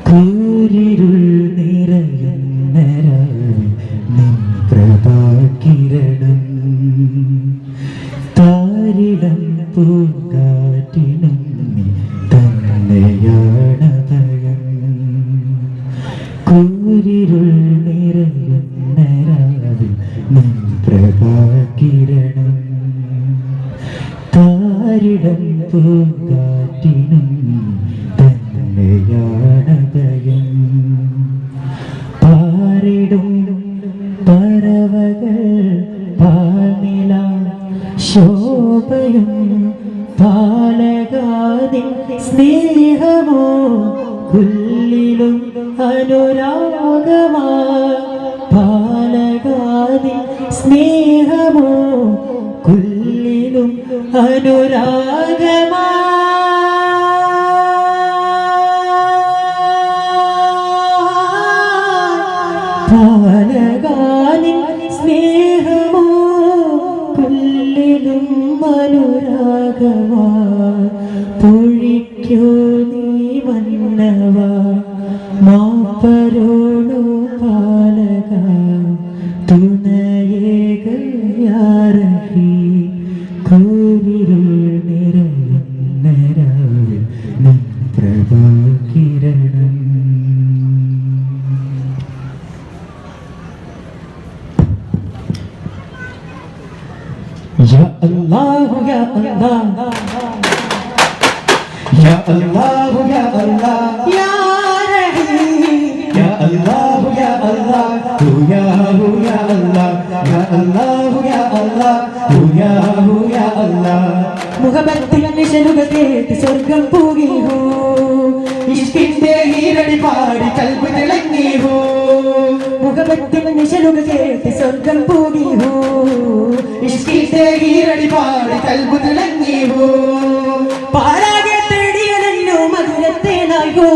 കൂരിരുൾ നിറയുന്ന രാവിൽ നിൻ പ്രഭാകിരണം താരിടം പൂങ്കാറ്റിനും നീ തന്നെയാണഭയം കൂരിരുൾ നിറയുന്ന രാവിൽ നിൻ പ്രഭാകിരണം താരിടം പൂങ്കാറ്റിനും തന്നെയാണഭയം പാരിടും പറവകൾ പാനില ശോഭയും പാലകാതിൻ സ്നേഹമോ കുല്ലിലും അനുരാഗമാ പാലകാതിൻ സ്നേഹമോ കുല്ലിലും അനുരാഗമാ പാലകാനിൻ സ്നേഹമോ കുല്ലിലും അനുരാഗമാ പൊഴിക്കോ നീ മന്നവാ മാപ്പരോടു പാലക തുണയേകയാരഹി കൂരിരുൾ നിറയുന്ന രാവിൽ നിൻ പ്രഭാകിരണം Ya Allah, Ya Allah, Ya Allah, Ya Allah, Ya Rahim, Ya Allah, Ya Allah, Ya Ya Allah, Ya Allah, Ya Allah, Ya Allah. മുഹബത്തിൻ നിശലുകതേറ്റ് സ്വർഗം പൂകി ഹോ ഇഷ്കിന്റെ ഈരടി പാടി കൽബ് തിളങ്ങി ഹോ മുഹബത്തിൻ നിശലുകതേറ്റ് സ്വർഗം പൂകി ഹോ ഇഷ്കിന്റെ ഈരടി പാടി കൽബ് തിളങ്ങി ഹോ പാരാകെ തേടിയലഞ്ഞു മധുരത്തേനായി ഹോ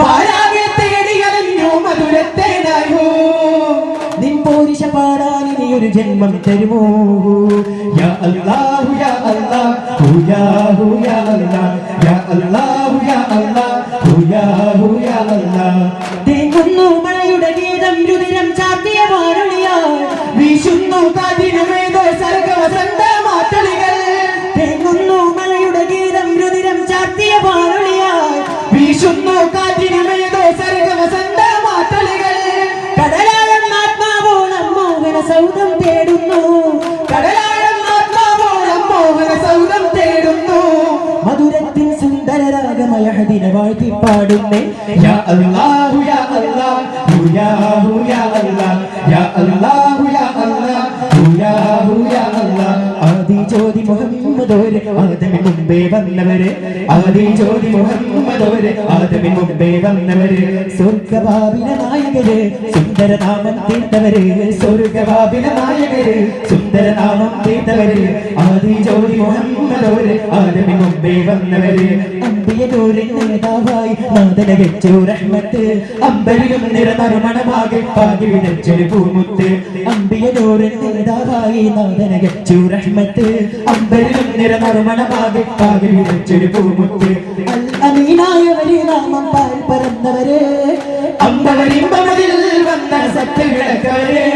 പാരാകെ തേടിയലഞ്ഞു മധുരത്തേനായി ഹോ നിൻ പോരിശ പാടാൻ ഇനിയൊരു ജന്മം തരുമോ യാ അല്ലാഹു യാ അല്ലാഹു യാ അല്ലാഹ് യാ അല്ലാഹു യാ അല്ലാഹു യാ അല്ലാഹ് തേങ്ങുന്നു മഴയുടെ ഗീതം രുതിരം ചാർത്തിയ വാരണിയായി വീശുന്നു കാറ്റിനുമേതോ സർഗവസന്ത മാറ്റളികൾ തേങ്ങുന്നു മഴയുടെ ഗീതം രുതിരം ചാർത്തിയ വാരണിയായി വീശുന്നു കാറ്റിനുമേതോ സർഗവസന്ത മാറ്റളികൾ കടലാഴം ആത്മാവോളം മോഹന സൗധം തേടുന്നു കടലാഴം ആത്മാവോളം മോഹന സൗധം തേടുന്നു മധുരത്തിൻ സുന്ദരരാഗമയ ഹദിനെ വാഴ്ത്തി പാടുന്നേ യാ അല്ലാഹു യാ അല്ലാഹു യാ അല്ലാഹ് യാ അല്ലാഹു യാ അല്ലാഹു യാ അല്ലാഹ് ആദി ജ്യോതി മുഹമ്മദോരെ ആദമിന് മുമ്പേ വന്നവരെ ആദി ജ്യോതി മുഹമ്മദോരെ ആദമിന് മുമ്പേ വന്നവരെ സ്വർഗ്ഗവാവിന നായകരെ സുന്ദരനാമം തീർത്തവരെ സ്വർഗ്ഗവാവിന നായകരെ സുന്ദരനാമം തീർത്തവരെ ആദി ജ്യോതി മുഹമ്മദോരെ ആദമിന് മുമ്പേ വന്നവരെ അമ്പിയനൂരിൻ നേതാവായി നാദന വെച്ചു റഹ്മത്ത് അമ്പരിലും നിറമണമാകെ പാകി വിതച്ചൊരു പൂമുത്ത് അമ്പിയനൂരിൻ നേതാവായി നാദന വെച്ചു റഹ്മത്ത് അമ്പരിലും നിറമണമാകെ പാകി വിതച്ചൊരു പൂമുത്ത് അൽ അമീനായവരെ നാമം പാൽ പറന്നവരെ അമ്പവരിമ്പമതിൽ വന്ന സത്യവിളക്കവരെ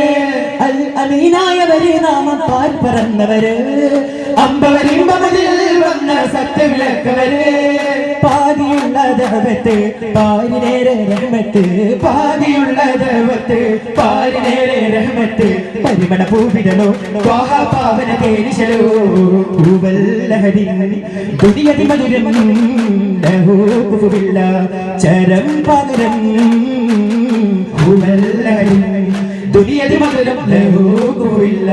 അൽ അമീനായവരെ നാമം പാൽ പറന്നവരെ അമ്പവരിമ്പമതിൽ വന്ന സത്യവിളക്കവരെ പാതിയുള്ള ദൈവത്തെ പാരിനേരെ റഹ്മത്ത് പാതിയുള്ള ദൈവത്തെ പാരിനേരെ റഹ്മത്ത് പരിമള പൂവിതലോ പാവന തേനിശലോ പൂവല്ലഹരി ദുനിയതി മധുരം ലഹൂകുഫില്ല ചരം പകരം പൂവല്ലഹരി ദുനിയതി മധുരം ലഹൂകുഫില്ല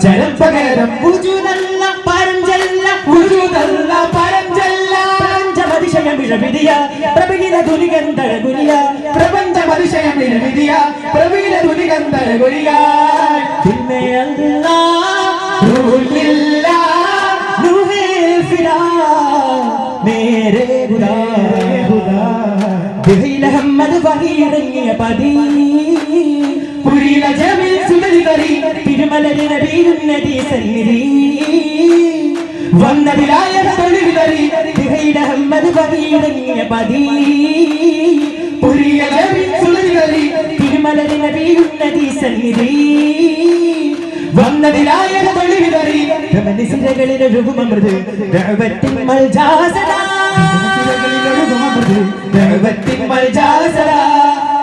ചരം പകരം വുജൂദല്ല പരംജല്ല വുജൂദല്ല പരംജല്ല പ്രപഞ്ചമതിശയം വിഴവിധിയ പ്രബില ദുനികന്ധര ഗുരിയ പ്രപഞ്ചമതിശയം വിഴവിധിയ പ്രബില ദുനികന്ധര ഗുരിയ ദിൽമേ അല്ലാഹ് റൂഹില്ലാഹ് നൂഹേ ഫിരാ മേരെ ഖുദാ ദിഹില ഹമ്മദ് വഹിയിറങ്ങിയ പദി പുരില ജമിൽ സുദരി തിരു തിരുമലരി നബിയുന്നതി സന്നിധി വന്നതിലായ തൊഴിലറി തിഹയുടെ അഹമ്മദ് ബഹിയിറങ്ങിയ പതി പുരിയ സുലരി തിരുമലരി നബിയുന്നതി സന്നിധി വന്നതിലായ തൊഴിലറി സിരകളിൽ ഒഴുകുമൃത് ദഅവത്തിൻ മൽജാസല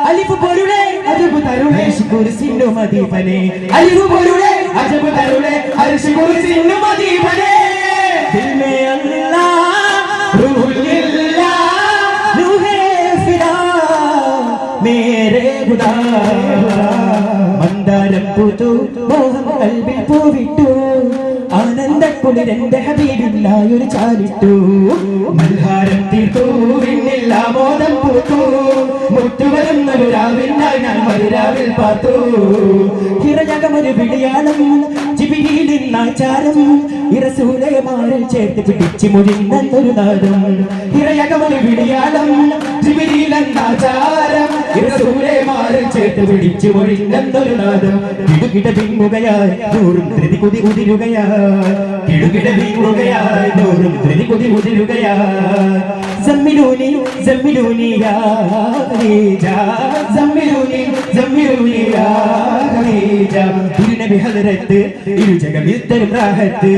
അലിഫ് പൊരുളെ അജബ് തരുളെ കുർസിന്നു മദീഫനെ അലിഫ് പൊരുളെ അജബ് തരുളെ അർശ് കുർസിന്നു മദീഫനെ ദിൽ മേ അല്ലാഹ് റൂഹില്ലാഹ് റൂഹേ ഫിദാ മേരെ ഖുദാ മന്ദാരം പൂത്തു മോഹം കൽബിൽ പൂവിട്ടു ആനന്ദക്കുളിരെന്റെ ഹബീബില്ലായൊരു ചാലിട്ടു മൽഹാരം തീർത്തു വിണ്ണില്ല മോദം പൂത്തു മുറ്റുവരുന്നൊരു രാവിനായി ഞാൻ മരുരാവിൽ പാർത്തു ഹിറയകമൊരു വിളിയാളം ജിബിരിയിലിന്നാചാരം ഇറസൂലയമാരിൽ ചേർത്ത് പിടിച്ച് മുഴിന്നൊരു നാദം ഹിറയകമൊരു വിളിയാളം ജിബിരിയിലെന്നാചാരം ഇറസൂലയമാരിൽ ചേർത്ത് പിടിച്ച് മുഴിന്നൊരു നാദം കിടുകിട പിങ്ങുകയായി നൂറും ധൃതി കുതി കുതിരുകയായി കിടുകിട പിങ്ങുകയായി നൂറും ധൃതി കുതി കുതിരുകയായി സമ്മിലൂനി സമ്മിലൂനി യാ ഖദീജ സമ്മിലൂനി സമ്മിലൂനി യാ ഖദീജ തിരുനബി ഹദറത്ത് ഇരുജഗമിൽ തരും റാഹത്ത്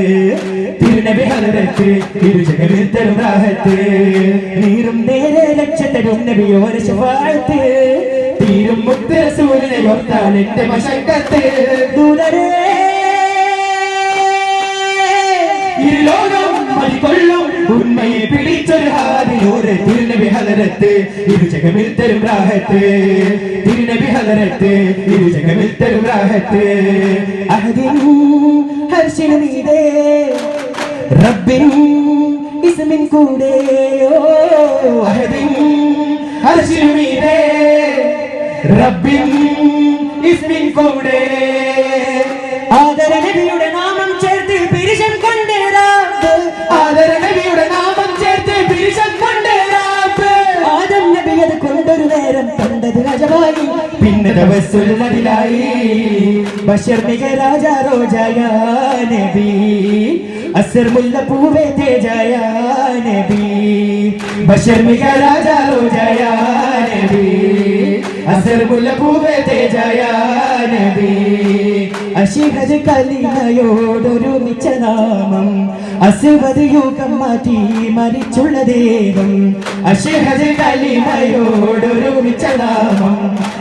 തിരുനബി ഹദറത്ത് ഇരുജഗമിൽ തരും റാഹത്ത് നീറും നേരെ ലക്ഷത്തരും നബിയോര ശഫാഅത്ത് തീരും മുത്ത് റസൂലിനെ ഓർത്താൽ എന്റെ മശക്കത്ത് ദൂരരെ ഇരുലോകം മതികൊള്ളും ഉണ്മയെ പിടിച്ചൊരു ഹാദിനൂറ് തിരുനബി ഹദറത്ത് ഇരുജഗമിൽ തരും റാഹത്ത് തിരുനബി ഹദറത്ത് ഇരുജഗമിൽ തരും റാഹത്ത് അഹദിൻ ഹർശിനു മീതെ റബ്ബിൻ ഇസ്മിൻ കൂടെ അഹദിൻ ഹർശിനു മീതെ റബ്ബിൻ ഇസ്മിൻ കൂടെ ആദര നബിയുടെ നാമം ചേർത്ത് പിരിശം കൊണ്ടേരാബ് ആദര നബിയുടെ നാമം ചേർത്ത് പിരിശം കൊണ്ടേരാബ് ആദം നബി അത് കൊണ്ടൊരു നേരം കണ്ടത് അജവായി പിന്നെ തവസ്സുലതിലായി ബഷർ മിക രാജ റോജായ നബി അസർ മുല്ല പൂവേ തേജായ നബി ബഷർ മിക രാജ റോജായ നബി അസർ മുല്ല പൂവേ തേജായ നബി അശിഹദ് കലിമയോടൊരുമിച്ച നാമം അസ്വദ് യുഗം മാറ്റി മരിച്ചുള്ള ദേവം അശിഹദ് കലിമയോടൊരുമിച്ച നാമം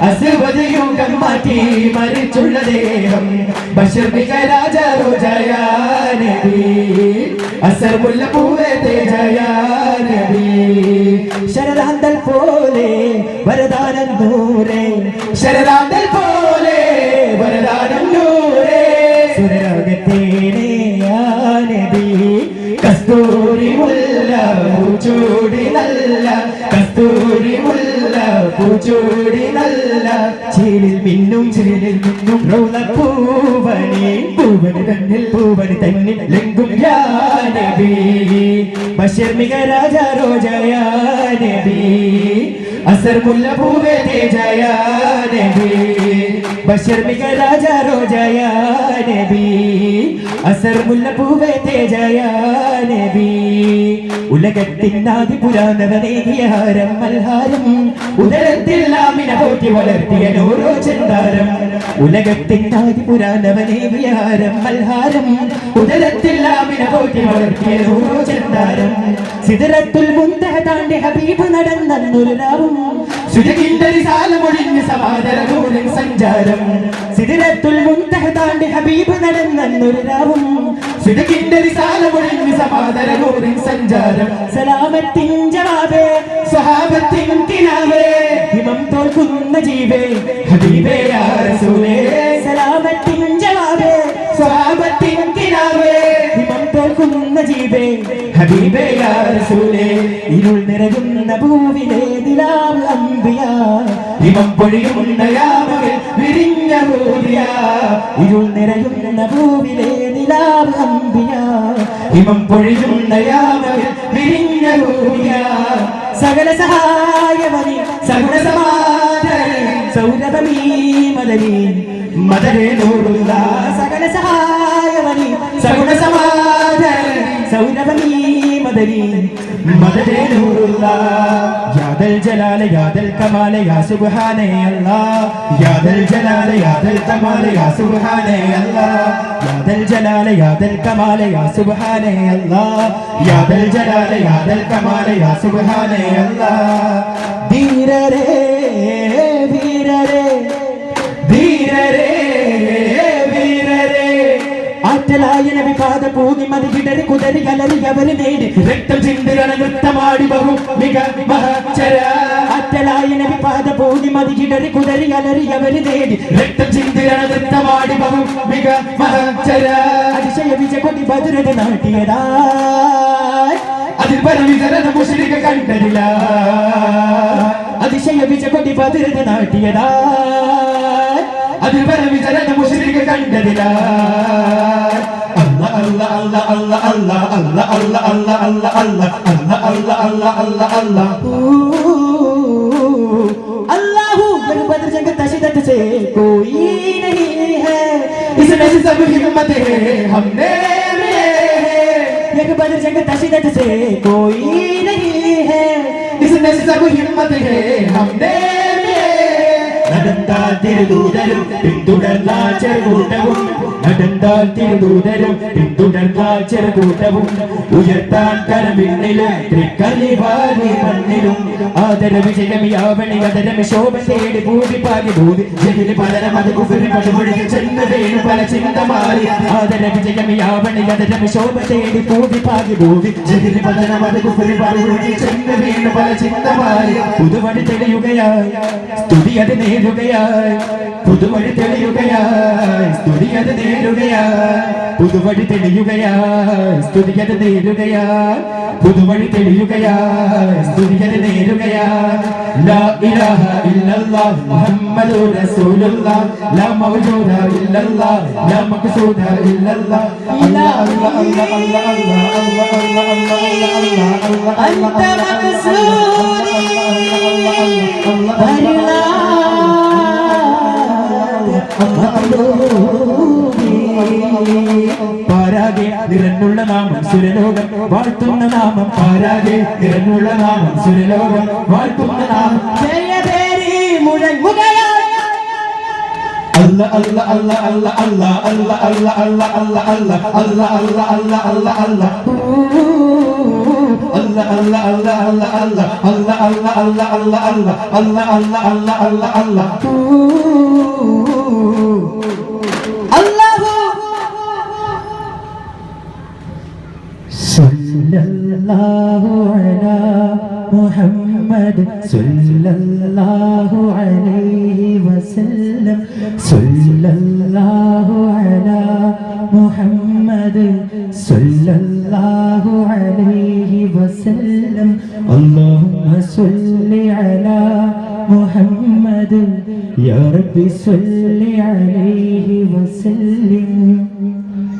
അസ്വദ് യുഗം മാറ്റി മരിച്ചുള്ള ദേവം ബഷർ മിക രാജ റോജായ നബി അസർ മുല്ല പൂവേ തേജായ നബി ശരദാന്തൽ പോലെ വരദാനം നൂറേ ശരദാന്തൽ പോലെ വരദാനം നൂറേ സുരരാഗത്തേനെ നബി കസ്തൂരി മുല്ല പൂച്ചൂടി നല്ല കസ്തൂരി മുല്ല പൂച്ചൂടി നല്ല ചേലിൽ മിന്നും റൗളപ്പൂവനി പൂവനി തന്നിൽ പൂവനി തന്നിൽ ലെങ്കും യാ നബി ബഷർ മിക രാജ റോജായ നബി അസർ മുല്ല പൂവേ തേജായ നബി ബഷർ മിക രാജ റോജായ നബി അസർ മുല്ല പൂവേ തേജായ നബി ഉലകത്തിനാദി പുരാണവനേകിയ ഹാരം മൽഹാരം ഉദരത്തിൽ ആമിന പോറ്റി വളർത്തിയ നൂറോ ചെന്താരം ഉലകത്തിനാദി പുരാണവനേകിയ ഹാരം മൽഹാരം ഉദരത്തിൽ ആമിന പോറ്റി വളർത്തിയ നൂറോ ചെന്താരം സിദറത്തുൽ മുൻതഹ താണ്ടി ഹബീബ് നടന്നൊരു രാവും സുജകിന്റെ റിസാല മൊഴിഞ്ഞ് സമാദരനൂറിൻ സഞ്ചാരം സിദറത്തുൽ മുൻതഹ താണ്ടി ഹബീബ് നടന്നൊരു രാവും സുജകിന്റെ റിസാല മൊഴിഞ്ഞ് സമാദരനൂറിൻ സഞ്ചാരം സലാമത്തിൻ ജവാബേ സ്വഹാബത്തിൻ കിനാവേ ഹിമം തോൽക്കുന്ന ജീവേ ഹബീബേ യാ റസൂലേ സലാമത്തിൻ ജവാബേ സ്വഹാബത്തിൻ കിനാവേ ഹിമം തോൽക്കുന്ന ജീവേ ഹബീബേ യാ റസൂലേ ഇരുൾ നിറയുന്ന ഭൂവിലെ നിലാവ് അംബിയ ഹിമം പൊഴിയുന്ന യാമകൾ വിരിഞ്ഞ ഭൂവിയ ഇരുൾ നിറയുന്ന ഭൂവിലെ നിലാവ് അംബിയ ഹിമം പൊഴിയുന്ന യാമകൾ വിരിഞ്ഞ ഭൂവിയ സകല സഹായമതി സഗുണ സമാധരി സൗരഭമീ മദനി മദരേ നൂറുള്ള സകല സഹായമണി സഗുണ സമാധാന സൗരഭനീ മദനി മദരേ നൂറുള്ള യാദൽ ജലാല യാദൽ കമാല യാ സുബ്ഹാനേ അല്ലാഹ് യാദൽ ജലാല യാദൽ കമാല യാ സുബ്ഹാനേ അല്ലാഹ് യാദൽ ജലാല യാദൽ കമാല യാ സുബ്ഹാനേ അല്ലാഹ് യാദൽ ജലാല യാദൽ കമാല യാ സുബ്ഹാനേ അല്ലാഹ് ധീരരേ ധീരരേ ധീരരേ വീരരേ ആറ്റലായ നബി പാദ പൂകി മതികിടറി കുതറി കലറി അവര് നേടി രക്തം ചിന്തിരണ നൃത്തമാടി ബഹു മിക മഹച്ചര ആറ്റലായ നബി പാദ പൂകി മതികിടറി കുതറി കലറി അവര് നേടി രക്തം ചിന്തിരണ നൃത്തമാടി ബഹു മിക മഹച്ചര അതിശയ വിജ കൊടി ബദുരത നാട്ടിയതാ അതിൽ പരവിതരണ മുസ്ലിക കണ്ടതില്ല അതിശയ വിജ കൊടി ബദുരത നാട്ടിയതാ അതിൽ പരവിതരണ മുസ്ലിക കണ്ടതില്ല Allah Allah Allah Allah Allah Allah Allah Allah Allah Allah Allah Allah Allah Allahu जग बदर जंग तशिदत से कोई नहीं है इसमें से सब हिम्मत है हमने में है जग बदर जंग तशिदत से कोई नहीं है इसमें से सब हिम्मत है हमने നടന്താൽ തിരുദൂതരും പിന്തുടർന്നാൽ ചെറുകൂട്ടവും നടന്താൽ തിരുദൂതരും പിന്തുടർന്നാൽ ചെറുകൂട്ടവും ഉയർത്താൻ കരമിന്നിലും തൃക്കലിവാരി മണ്ണിലും ആദര വിജയമിയാവണി അതരമി ശോഭ തേടി ഭൂമി പാകി ഭൂമി ജഗിന് പലരം അത് കുഫിരി പടുപൊഴിക്ക് ചെന്ന് വീണു പല ചിന്തമാറി ആദര വിജയമിയാവണി അതരമി ശോഭ തേടി ഭൂമി പാകി ഭൂമി ജഗിന് പലരം അത് കുഫിരി പടുപൊഴിക്ക് ചെന്ന് വീണു പല ചിന്തമാറി പുതുവഴി തെളിയുകയായി സ്തുതി അത് നേടുകയായി പുതുവഴി തെളിയുകയായി സ്തുതി അത് നേടുകയായി പുതുവഴി തെളിയുകയായി സ്തുതി അത് നേടുകയായി പുതുവഴി തെളിയുകയായി സ്തുതി അത് നേടുകയായി ലാ ഇലാഹ ഇല്ലല്ലാഹ് മുഹമ്മദുർ റസൂലുള്ളാഹ് ലാ മൗജൂദ ഇല്ലല്ലാഹ് ലാ മഖ്സൂദ ഇല്ലല്ലാഹ് അല്ലാഹ് അല്ലാഹ് അല്ലാഹ് അല്ലാഹ് അല്ലാഹ് അല്ലാഹ് അല്ലാഹ് അല്ലാഹ് പാരാകെ നിറഞ്ഞുള്ള നാമം സുരലോകം വാഴ്ത്തുന്ന നാമം പാരാകെ നിറഞ്ഞുള്ള നാമം സുരലോകം വാഴ്ത്തുന്ന നാമം ജയപേരി മുഴങ്ങുകയായി അല്ല അല്ല അല്ല അല്ല അല്ല അല്ല അല്ല അല്ല അല്ല അല്ല അല്ല അല്ല അല്ല അല്ല അല്ല Allah Allah Allah Allah Allah Allah Allah Allah Allah Allah Allah Allah Allah Allah Allahu sallallahu ala Muhammad sallallahu alayhi wa sallam sallallahu ala Muhammad sallallahu alayhi wa sallam Allahumma salli ala Muhammad ya Rabbi salli alayhi wa sallim